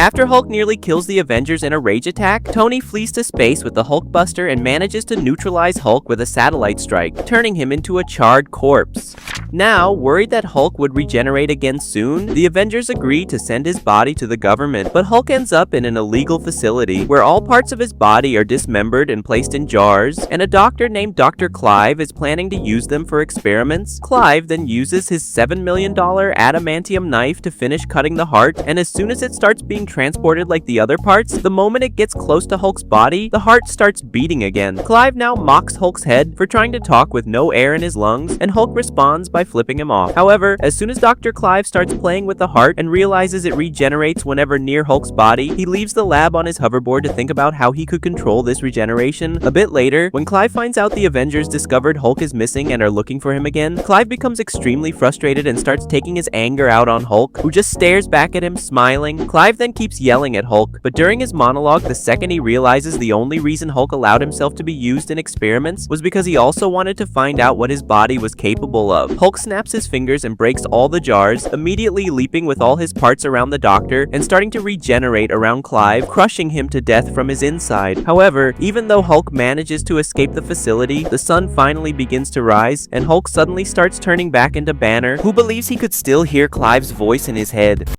After Hulk nearly kills the Avengers in a rage attack, Tony flees to space with the Hulkbuster and manages to neutralize Hulk with a satellite strike, turning him into a charred corpse. Now, worried that Hulk would regenerate again soon, the Avengers agree to send his body to the government, but Hulk ends up in an illegal facility where all parts of his body are dismembered and placed in jars, and a doctor named Dr. Clive is planning to use them for experiments. Clive then uses his $7 million adamantium knife to finish cutting the heart, and as soon as it starts being transported like the other parts, the moment it gets close to Hulk's body, the heart starts beating again. Clive now mocks Hulk's head for trying to talk with no air in his lungs, and Hulk responds by flipping him off. However, as soon as Dr. Clive starts playing with the heart and realizes it regenerates whenever near Hulk's body, he leaves the lab on his hoverboard to think about how he could control this regeneration. A bit later, when Clive finds out the Avengers discovered Hulk is missing and are looking for him again, Clive becomes extremely frustrated and starts taking his anger out on Hulk, who just stares back at him, smiling. Clive then keeps yelling at Hulk, but during his monologue, the second he realizes the only reason Hulk allowed himself to be used in experiments was because he also wanted to find out what his body was capable of. Hulk snaps his fingers and breaks all the jars, immediately leaping with all his parts around the doctor and starting to regenerate around Clive, crushing him to death from his inside. However, even though Hulk manages to escape the facility, the sun finally begins to rise, and Hulk suddenly starts turning back into Banner, who believes he could still hear Clive's voice in his head.